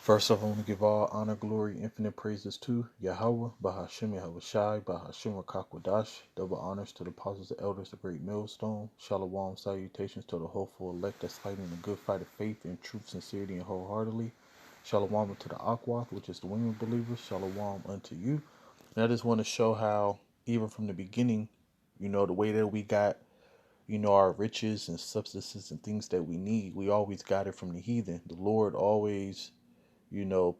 First off, I want to give all honor, glory, infinite praises to Yahweh, Bahashim Yahweh Shai, Bahashim Rakakwadash, double honors to the apostles and elders, the great millstone, Shalom, salutations to the hopeful elect that's fighting the good fight of faith in truth, sincerity, and wholeheartedly. Shalom unto the Akwath, which is the women believers. Shalom unto you. And I just want to show how, even from the beginning, the way that we got, our riches and substances and things that we need, we always got it from the heathen. The Lord always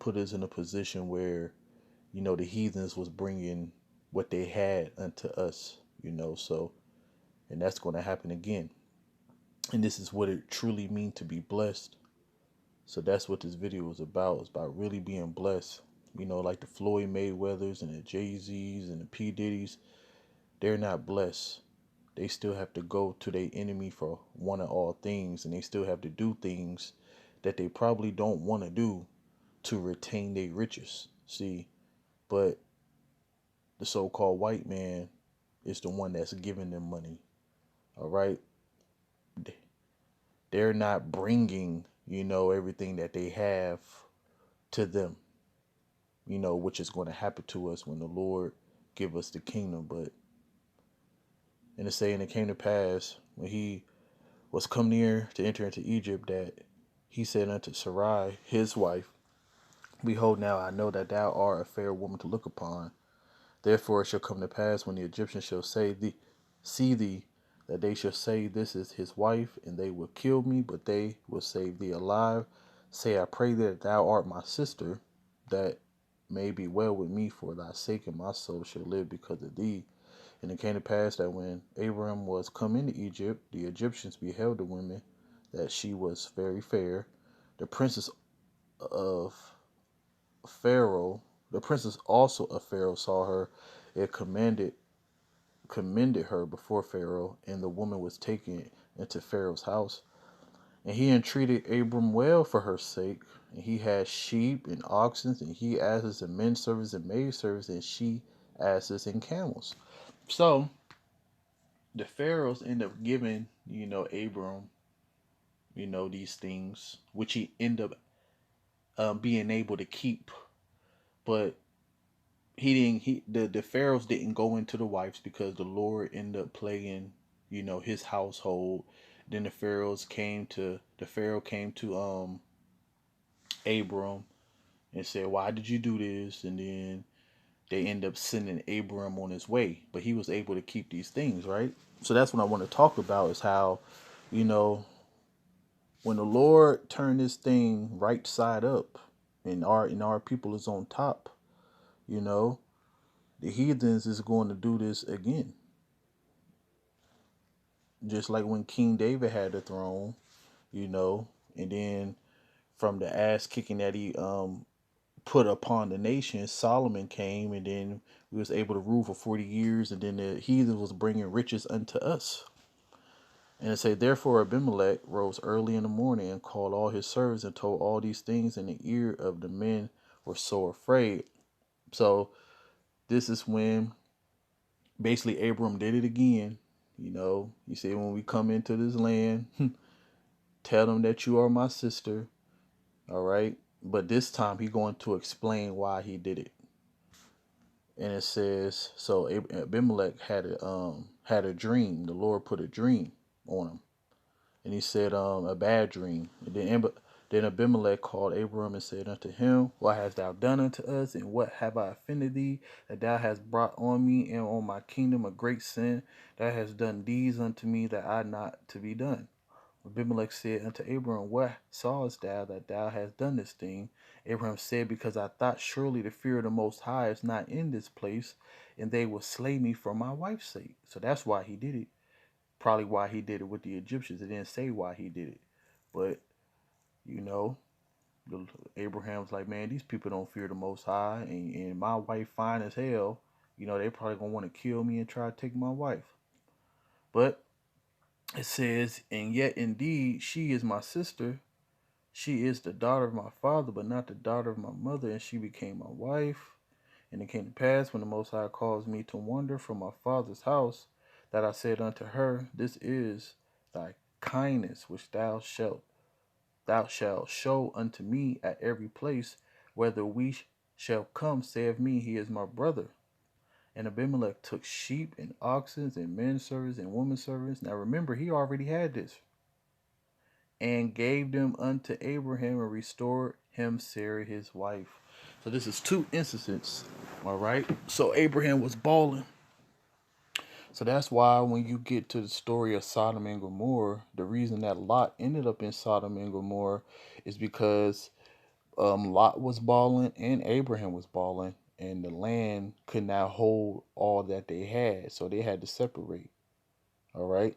put us in a position where, the heathens was bringing what they had unto us, so, and that's going to happen again. And this is what it truly means to be blessed. So that's what this video is about. It's about really being blessed. Like the Floyd Mayweathers and the Jay-Z's and the P. Diddy's, they're not blessed. They still have to go to their enemy for one of all things, and they still have to do things that they probably don't want to do to retain their riches. See, but the so-called white man is the one that's giving them money. All right, they're not bringing, everything that they have to them. Which is going to happen to us when the Lord give us the kingdom. But in the saying, it came to pass when he was come near to enter into Egypt, that he said unto Sarai, his wife, Behold, now I know that thou art a fair woman to look upon. Therefore it shall come to pass, when the Egyptians shall see thee, that they shall say, This is his wife, and they will kill me, but they will save thee alive. Say, I pray that thou art my sister, that may be well with me for thy sake, and my soul shall live because of thee. And it came to pass that when Abram was come into Egypt, the Egyptians beheld the woman, that she was very fair. The princess of Pharaoh, the princess also of Pharaoh saw her, and commended her before Pharaoh, and the woman was taken into Pharaoh's house. And he entreated Abram well for her sake, and he had sheep and oxen, and he asses and men servants and maid servants, and she asses and camels. So the pharaohs end up giving, Abram, these things, which he end up being able to keep. But he didn't. The pharaohs didn't go into the wives, because the Lord ended up plaguing, his household. Then the pharaoh came to Abram and said, "Why did you do this?" And then they end up sending Abram on his way. But he was able to keep these things, right? So that's what I want to talk about, is how, you know, when the Lord turned this thing right side up, and our people is on top, you know, the heathens is going to do this again. Just like when King David had the throne, and then from the ass kicking that he put upon the nation, Solomon came, and then we was able to rule for 40 years, and then the heathen was bringing riches unto us. And it say, therefore Abimelech rose early in the morning and called all his servants and told all these things, and the ear of the men were so afraid. So this is when basically Abram did it again. He said, when we come into this land, tell them that you are my sister. All right. But this time he going to explain why he did it. And it says, so Abimelech had a dream. The Lord put a dream on him. And he said, a bad dream. And then Abimelech called Abram and said unto him, What hast thou done unto us, and what have I offended thee, that thou hast brought on me and on my kingdom a great sin? Thou hast done these unto me that I not to be done. Abimelech said unto Abram, What sawest thou that thou hast done this thing? Abraham said, Because I thought, surely the fear of the Most High is not in this place, and they will slay me for my wife's sake. So that's why he did it. Probably why he did it with the Egyptians. It didn't say why he did it. But, you know, Abraham's like, man, these people don't fear the Most High, and my wife fine as hell. They probably going to want to kill me and try to take my wife. But it says, and yet indeed she is my sister. She is the daughter of my father, but not the daughter of my mother, and she became my wife. And it came to pass, when the Most High caused me to wander from my father's house, that I said unto her, This is thy kindness which thou shalt thou shalt show unto me at every place whether we shall come, say of me, he is my brother. And Abimelech took sheep and oxen and men servants and women servants. Now remember, he already had this. And gave them unto Abraham and restored him Sarah his wife. So this is two instances. All right. So Abraham was balling. So that's why when you get to the story of Sodom and Gomorrah, the reason that Lot ended up in Sodom and Gomorrah is because Lot was balling and Abraham was balling, and the land could not hold all that they had, so they had to separate. All right,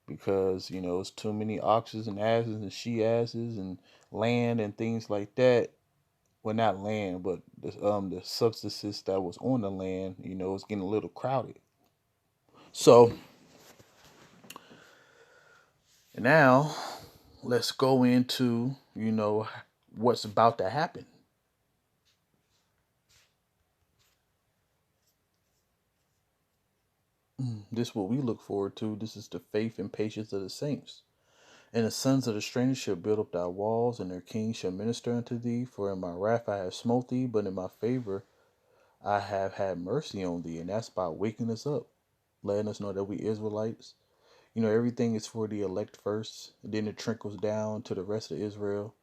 because it's too many oxes and asses and she asses and land and things like that. Well, not land, but the substances that was on the land, it's getting a little crowded. So now let's go into what's about to happen. This is what we look forward to. This is the faith and patience of the saints. And the sons of the stranger shall build up thy walls, and their kings shall minister unto thee. For in my wrath I have smote thee, but in my favor I have had mercy on thee. And that's by waking us up, letting us know that we Israelites. Everything is for the elect first, and then it trickles down to the rest of Israel.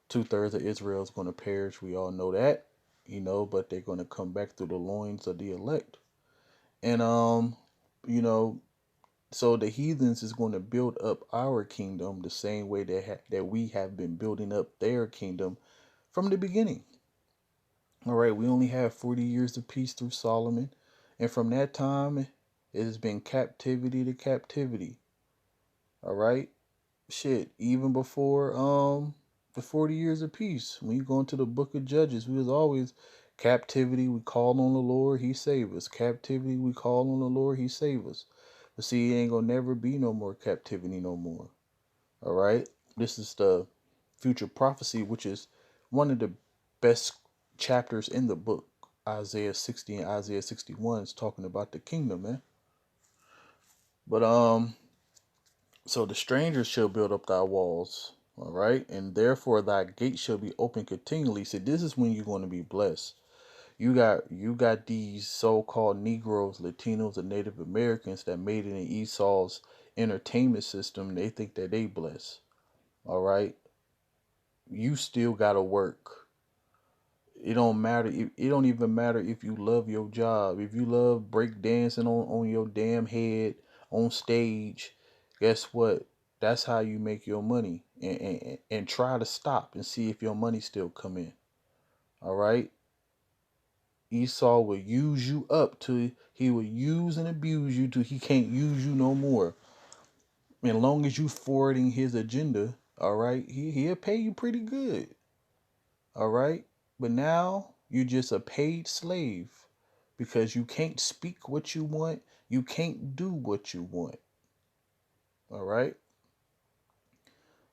2/3 of Israel is going to perish. We all know that, but they're going to come back through the loins of the elect. And you know, so the heathens is going to build up our kingdom the same way that we have been building up their kingdom from the beginning. All right, we only have 40 years of peace through Solomon, and from that time it has been captivity to captivity. All right, shit, even before the 40 years of peace, when you go into the book of Judges, we was always captivity. We call on the Lord, he save us. Captivity, we call on the Lord, he save us. But see, it ain't gonna never be no more captivity no more. All right, this is the future prophecy, which is one of the best chapters in the book. Isaiah 60 and Isaiah 61 is talking about the kingdom, man. But so the strangers shall build up thy walls, all right, and therefore thy gates shall be open continually. See, this is when you're going to be blessed. You got these so-called Negroes, Latinos, and Native Americans that made it in Esau's entertainment system. They think that they blessed. All right, you still gotta work. It don't matter. It don't even matter if you love your job. If you love break dancing on your damn head on stage, guess what? That's how you make your money. And try to stop and see if your money still come in. All right. Esau will use you up till he will use and abuse you till he can't use you no more. And as long as you forwarding his agenda, all right, he'll pay you pretty good. All right. But now you're just a paid slave because you can't speak what you want. You can't do what you want. All right.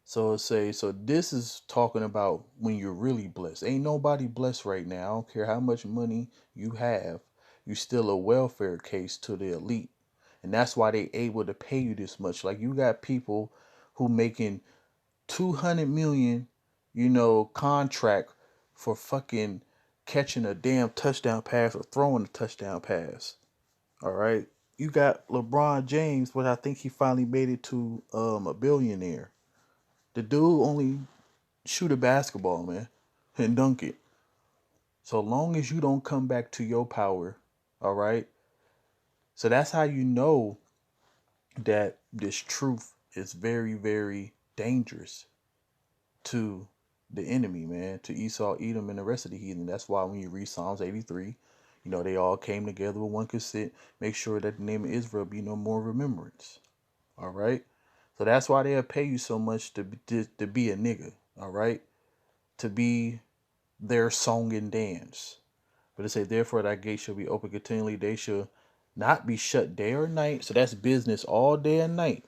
So this is talking about when you're really blessed. Ain't nobody blessed right now. I don't care how much money you have. You still a welfare case to the elite. And that's why they able to pay you this much. Like you got people who making 200 million, contract for fucking catching a damn touchdown pass or throwing a touchdown pass. All right. You got LeBron James, but I think he finally made it to a billionaire. The dude only shoot a basketball, man, and dunk it. So long as you don't come back to your power, all right? So that's how you know that this truth is very, very dangerous to the enemy, man, to Esau, Edom, and the rest of the heathen. That's why when you read Psalms 83, they all came together with one consent, make sure that the name of Israel be no more remembrance. All right? So that's why they'll pay you so much to be a nigga, all right? To be their song and dance. But it say, therefore thy gate shall be open continually, they shall not be shut day or night. So that's business all day and night.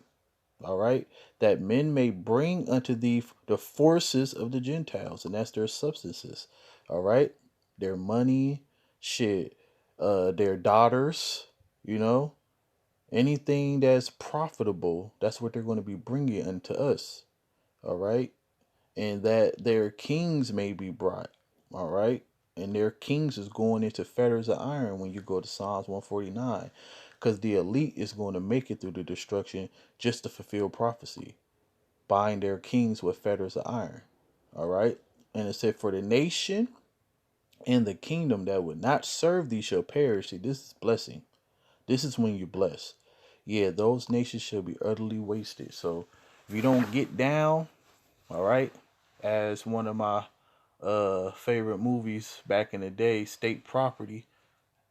All right, that men may bring unto thee the forces of the Gentiles, and that's their substances. All right, their money, shit, their daughters, anything that's profitable. That's what they're going to be bringing unto us. All right, and that their kings may be brought. All right. And their kings is going into fetters of iron when you go to Psalms 149. Because the elite is going to make it through the destruction just to fulfill prophecy. Bind their kings with fetters of iron. All right. And it said, for the nation and the kingdom that would not serve thee shall perish. See, this is blessing. This is when you're blessed. Yeah, those nations shall be utterly wasted. So if you don't get down, all right, as one of my favorite movies back in the day, State Property,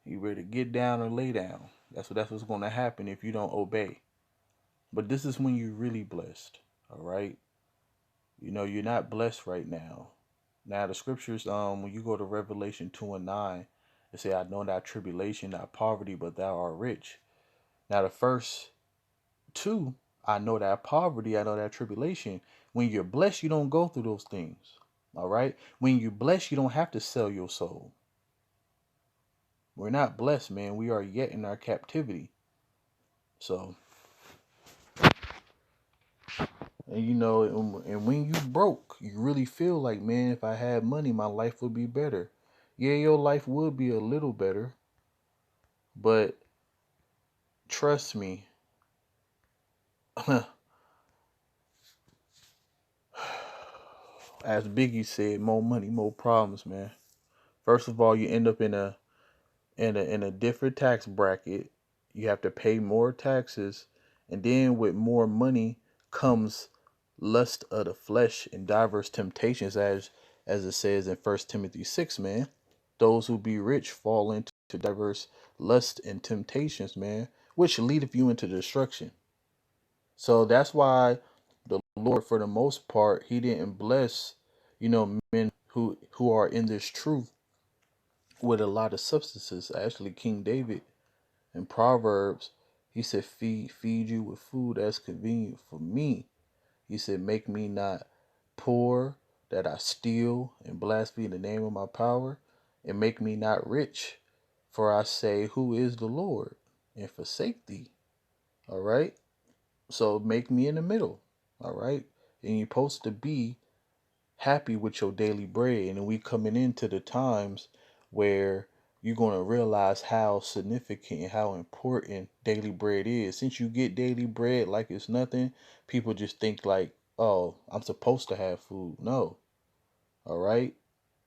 you better get down or lay down. That's what's gonna happen if you don't obey. But this is when you're really blessed. All right. You know, you're not blessed right now. Now the scriptures, when you go to Revelation 2:9, it say, I know thy tribulation, thy poverty, but thou art rich. Now the first two, I know that poverty, I know that tribulation. When you're blessed, you don't go through those things. All right. When you're blessed, you don't have to sell your soul. We're not blessed, man. We are yet in our captivity. So, and you know, and when you broke, you really feel like, man, if I had money, my life would be better. Yeah, your life would be a little better, but trust me, as Biggie said, more money, more problems, man. First of all, you end up in a different tax bracket. You have to pay more taxes, and then with more money comes lust of the flesh and diverse temptations, as it says in 1 Timothy 6, man. Those who be rich fall into diverse lust and temptations, man, which leadeth you into destruction. So that's why the Lord, for the most part, he didn't bless, men who are in this truth with a lot of substances. Actually, King David in Proverbs, he said, feed you with food that's convenient for me. He said, make me not poor, that I steal and blaspheme the name of my power, and make me not rich, for I say, who is the Lord? And forsake thee. All right. So make me in the middle. All right. And you're supposed to be happy with your daily bread. And then we coming into the times where you're going to realize how significant and how important daily bread is. Since you get daily bread like it's nothing, people just think like, oh, I'm supposed to have food. No. All right.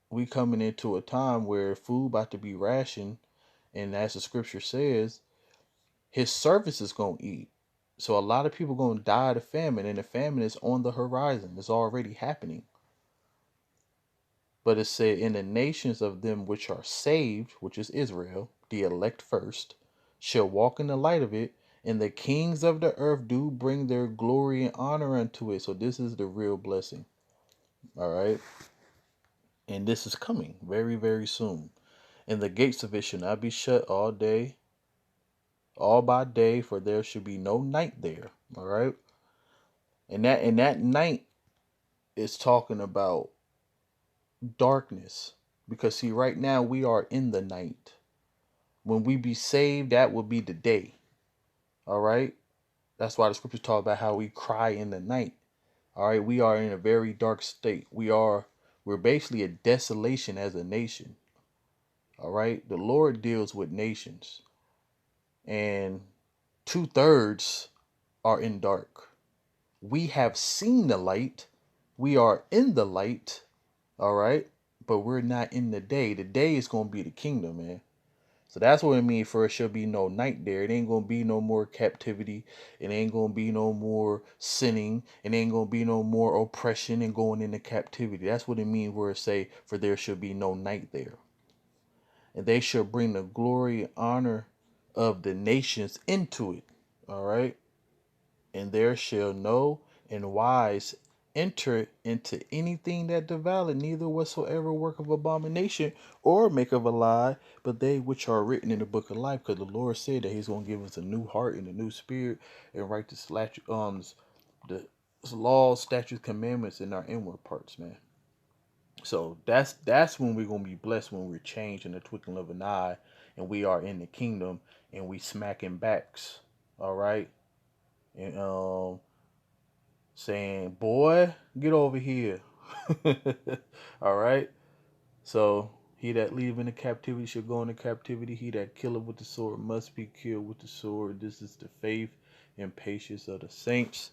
We coming into a time where food about to be rationed. And as the scripture says, his servants is going to eat. So a lot of people going to die of famine, and the famine is on the horizon. It's already happening. But it said, in the nations of them which are saved, which is Israel, the elect first, shall walk in the light of it, and the kings of the earth do bring their glory and honor unto it. So this is the real blessing. All right. And this is coming very, very soon. And the gates of it shall not be shut all day, all by day, for there should be no night there. All right. And that night is talking about darkness. Because see, right now we are in the night. When we be saved, that will be the day. All right. That's why the scriptures talk about how we cry in the night. All right. We are in a very dark state. We're basically a desolation as a nation. All right. The Lord deals with nations, and 2/3 are in dark. We have seen the light. We are in the light. All right. But we're not in the day. The day is going to be the kingdom, man. So that's what it means for it shall be no night there. It ain't gonna be no more captivity. It ain't gonna be no more sinning. It ain't gonna be no more oppression and going into captivity. That's what it means where it say, for there shall be no night there. And they shall bring the glory and honor of the nations into it. All right. And there shall no and wise enter into anything that devour, neither whatsoever work of abomination or make of a lie, but they which are written in the book of life. Because the Lord said that He's going to give us a new heart and a new spirit, and write the laws, statutes, commandments in our inward parts, man. So that's when we're gonna be blessed, when we're changed in the twinkling of an eye, and we are in the kingdom, and we smacking backs. All right. And saying, boy, get over here. All right. So he that leave into captivity shall go into captivity. He that killeth with the sword must be killed with the sword. This is the faith and patience of the saints.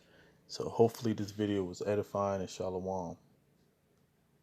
So hopefully this video was edifying, and shalom.